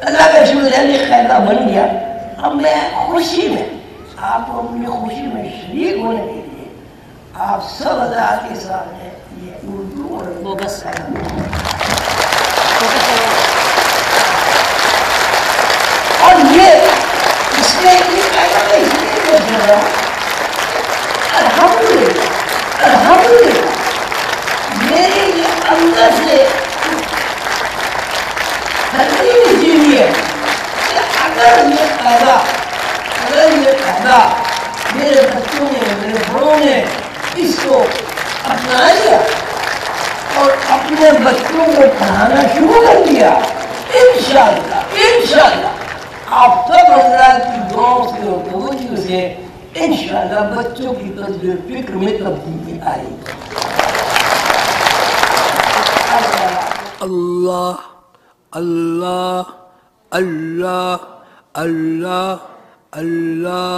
اللہ کا شکر ہے یہ قاعدہ بن گیا. اب میں خوشی میں آپ کو اپنی خوشی میں شریک ہونے کے لیے آپ سب حضرات کے سامنے یہ اردو اور بوگس اور یہ اس میں الحمدللہ الحمدللہ میرے یہ اندر سے ترتیب جیوی ہے کہ اگر یہ قاعدہ میرے بچوں نے میرے بڑوں نے اس کو اپنا لیا اور اپنے بچوں کو پڑھانا شروع کر دیا انشاءاللہ آپ سب حضرات کی دعاؤں سے اور توجہ سے انشاءاللہ بچوں کی طرز فکر میں تبدیلی آئے گی. اللہ اللہ اللہ اللہ اللہ